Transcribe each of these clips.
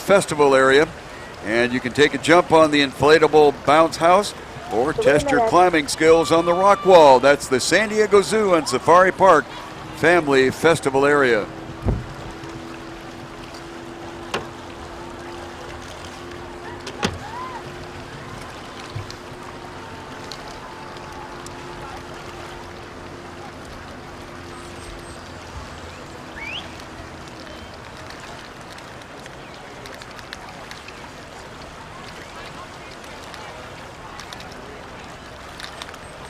festival area. And you can take a jump on the inflatable bounce house or test your climbing skills on the rock wall. That's the San Diego Zoo and Safari Park Family Festival area.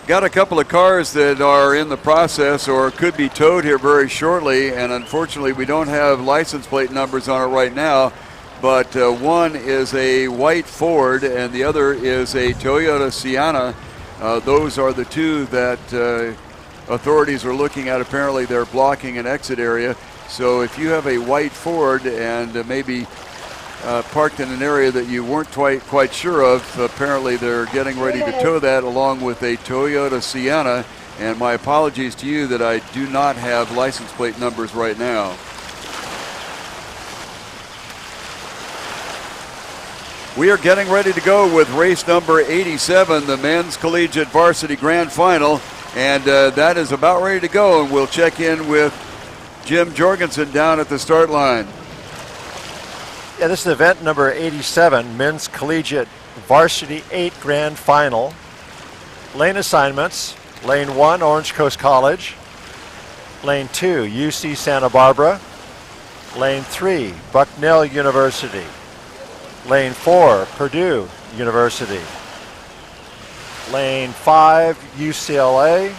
Got a couple of cars that are in the process or could be towed here very shortly, and unfortunately we don't have license plate numbers on it right now, but one is a white Ford and the other is a Toyota Sienna. Those are the two that authorities are looking at. Apparently they're blocking an exit area, so if you have a white Ford and maybe parked in an area that you weren't quite sure of, apparently they're getting ready to tow that along with a Toyota Sienna. And my apologies to you that I do not have license plate numbers right now. We are getting ready to go with race number 87, the men's collegiate varsity grand final. And that is about ready to go. And we'll check in with Jim Jorgensen down at the start line. Yeah, this is event number 87, Men's Collegiate Varsity 8 Grand Final. Lane assignments: Lane 1, Orange Coast College. Lane 2, UC Santa Barbara. Lane 3, Bucknell University. Lane 4, Purdue University. Lane 5, UCLA.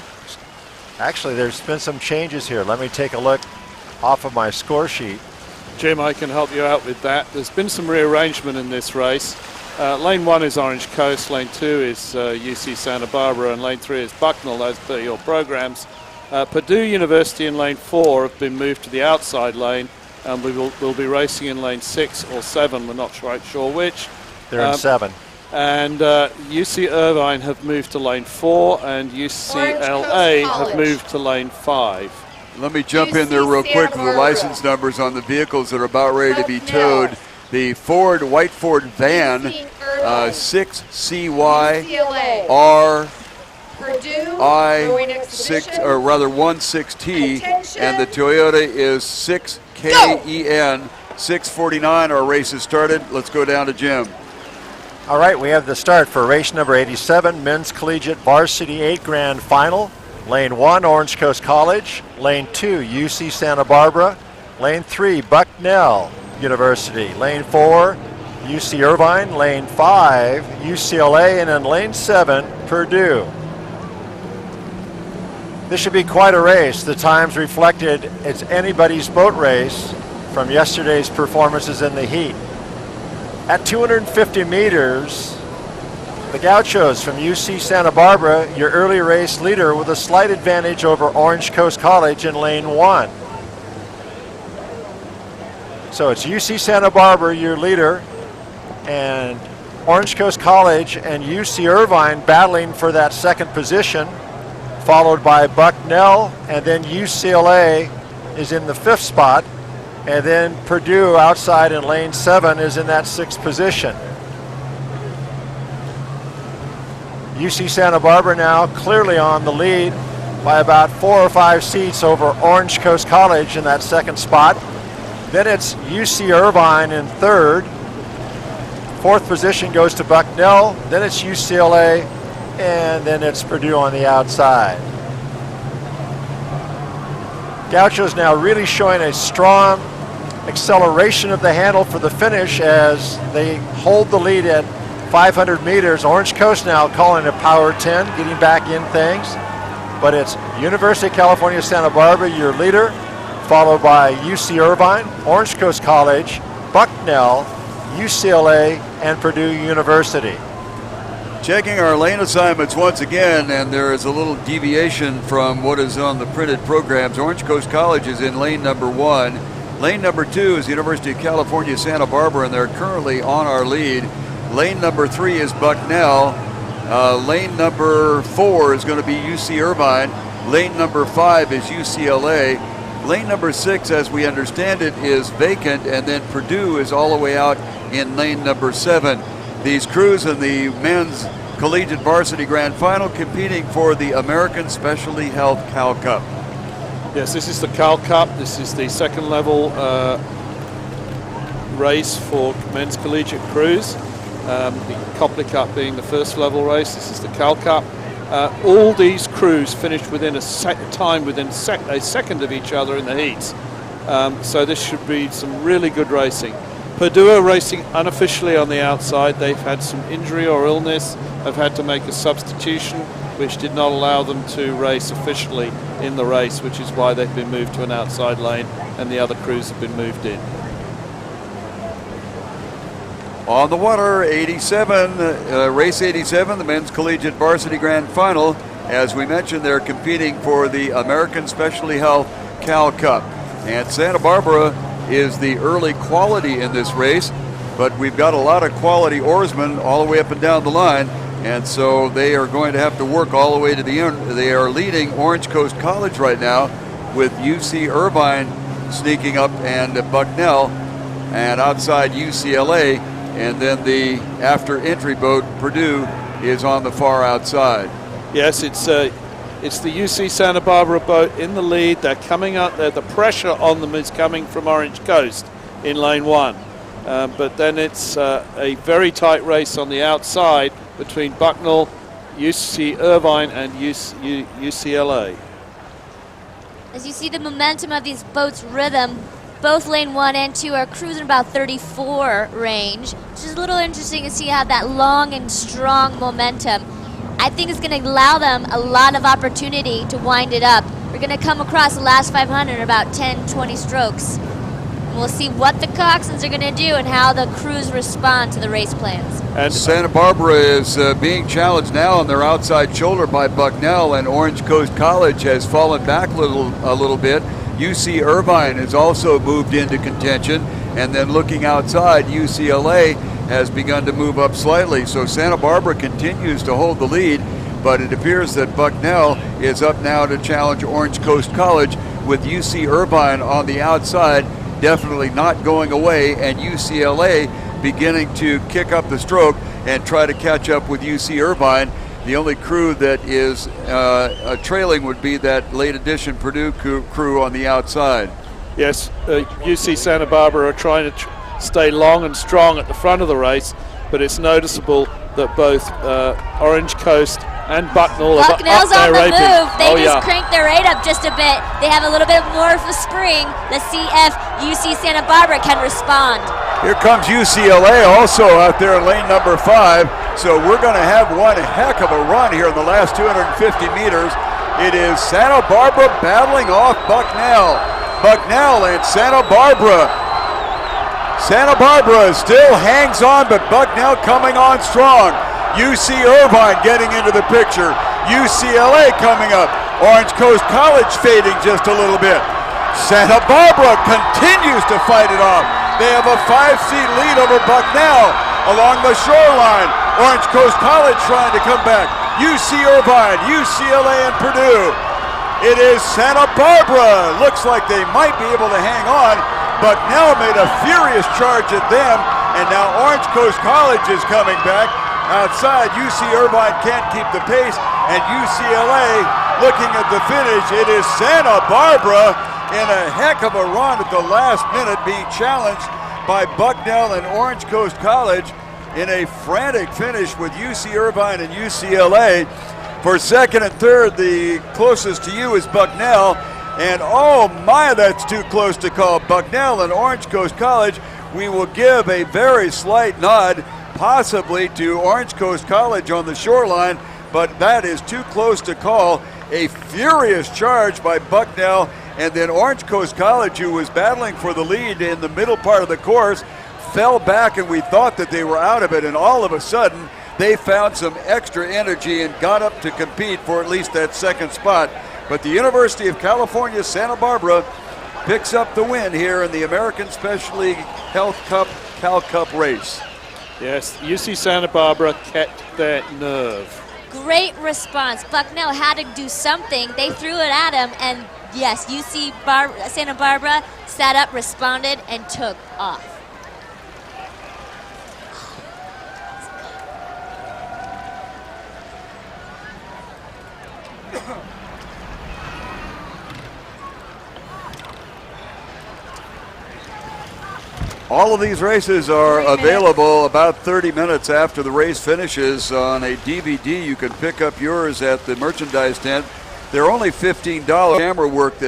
Actually, there's been some changes here. Let me take a look off of my score sheet. Jim, I can help you out with that. There's been some rearrangement in this race. Lane 1 is Orange Coast, Lane 2 is UC Santa Barbara, and Lane 3 is Bucknell, as per your programs. Purdue University and Lane 4 have been moved to the outside lane, and we'll be racing in Lane 6 or 7, we're not quite sure which. They're in 7. And UC Irvine have moved to Lane 4, and UCLA have moved to Lane 5. Let me jump in there real quick with the license numbers on the vehicles that are about ready to be towed. The Ford, white Ford van, 6CYR I6, or rather 16T, and the Toyota is 6KEN 649. Our race has started. Let's go down to Jim. All right, we have the start for race number 87, Men's Collegiate Varsity 8 Grand Final. Lane 1, Orange Coast College. Lane 2, UC Santa Barbara. Lane 3, Bucknell University. Lane 4, UC Irvine. Lane 5, UCLA. And in Lane 7, Purdue. This should be quite a race. The times reflected it's anybody's boat race from yesterday's performances in the heat. At 250 meters, the Gauchos from UC Santa Barbara, your early race leader, with a slight advantage over Orange Coast College in Lane 1. So it's UC Santa Barbara, your leader, and Orange Coast College and UC Irvine battling for that second position, followed by Bucknell, and then UCLA is in the 5th spot, and then Purdue outside in Lane 7 is in that 6th position. UC Santa Barbara now clearly on the lead by about 4 or 5 seats over Orange Coast College in that 2nd spot. Then it's UC Irvine in 3rd. 4th position goes to Bucknell. Then it's UCLA, and then it's Purdue on the outside. Gauchos now really showing a strong acceleration of the handle for the finish as they hold the lead at 500 meters. Orange Coast now calling a power 10, getting back in things. But it's University of California, Santa Barbara, your leader, followed by UC Irvine, Orange Coast College, Bucknell, UCLA, and Purdue University. Checking our lane assignments once again, and there is a little deviation from what is on the printed programs. Orange Coast College is in lane number 1. Lane number 2 is the University of California, Santa Barbara, and they're currently on our lead. Lane number 3 is Bucknell. Lane number 4 is going to be UC Irvine. Lane number 5 is UCLA. Lane number 6, as we understand it, is vacant, and then Purdue is all the way out in lane number 7. These crews in the men's Collegiate Varsity Grand Final competing for the American Specialty Health Cal Cup. Yes, this is the Cal Cup. This is the second level race for men's collegiate crews. The Copley Cup being the first level race. This is the Cal Cup. All these crews finished within a second of each other in the heats. So this should be some really good racing. Purdue are racing unofficially on the outside. They've had some injury or illness, have had to make a substitution, which did not allow them to race officially in the race, which is why they've been moved to an outside lane and the other crews have been moved in. On the water, 87, race 87, the men's collegiate varsity grand final. As we mentioned, they're competing for the American Specialty Health Cal Cup. And Santa Barbara is the early quality in this race, but we've got a lot of quality oarsmen all the way up and down the line, and so they are going to have to work all the way to the end. They are leading Orange Coast College right now, with UC Irvine sneaking up and Bucknell, and outside UCLA. And then the after entry boat, Purdue, is on the far outside. Yes, it's the UC Santa Barbara boat in the lead. They're coming up there. The pressure on them is coming from Orange Coast in lane 1. But then it's a very tight race on the outside between Bucknell, UC Irvine, and UCLA. As you see the momentum of these boats' rhythm, both lane 1 and 2 are cruising about 34 range, which is a little interesting to see how that long and strong momentum, I think, is going to allow them a lot of opportunity to wind it up. We're going to come across the last 500 in about 10-20 strokes. We'll see what the coxswains are going to do and how the crews respond to the race plans. And Santa Barbara is being challenged now on their outside shoulder by Bucknell, and Orange Coast College has fallen back a little bit. UC Irvine has also moved into contention, and then looking outside, UCLA has begun to move up slightly. So Santa Barbara continues to hold the lead, but it appears that Bucknell is up now to challenge Orange Coast College, with UC Irvine on the outside, definitely not going away, and UCLA beginning to kick up the stroke and try to catch up with UC Irvine. The only crew that is trailing would be that late edition Purdue crew on the outside. Yes, UC Santa Barbara are trying to stay long and strong at the front of the race, but it's noticeable that both Orange Coast and Bucknell are up Bucknell's their on the rating. move. They just cranked their rate up just a bit. They have a little bit more of a spring. The CF UC Santa Barbara can respond. Here comes UCLA also out there in lane number 5. So we're going to have one heck of a run here in the last 250 meters. It is Santa Barbara battling off Bucknell. Bucknell and Santa Barbara. Santa Barbara still hangs on, but Bucknell coming on strong. UC Irvine getting into the picture. UCLA coming up. Orange Coast College fading just a little bit. Santa Barbara continues to fight it off. They have a 5-seat lead over Bucknell along the shoreline. Orange Coast College trying to come back. UC Irvine, UCLA, and Purdue. It is Santa Barbara. Looks like they might be able to hang on. Bucknell made a furious charge at them, and now Orange Coast College is coming back. Outside, UC Irvine can't keep the pace, and UCLA looking at the finish. It is Santa Barbara in a heck of a run at the last minute, being challenged by Bucknell and Orange Coast College in a frantic finish with UC Irvine and UCLA. For second and third, the closest to you is Bucknell, and oh my, that's too close to call. Bucknell and Orange Coast College, we will give a very slight nod possibly to Orange Coast College on the shoreline, but that is too close to call. A furious charge by Bucknell, and then Orange Coast College, who was battling for the lead in the middle part of the course, fell back, and we thought that they were out of it, and all of a sudden they found some extra energy and got up to compete for at least that second spot. But the University of California, Santa Barbara picks up the win here in the American Specialty Health Cup Cal Cup race. Yes, UC Santa Barbara kept their nerve. Great response. Bucknell had to do something. They threw it at him, and Yes, UC Santa Barbara sat up, responded, and took off. All of these races are available about 30 minutes after the race finishes on a DVD. You can pick up yours at the merchandise tent. They're only $15. Camera work that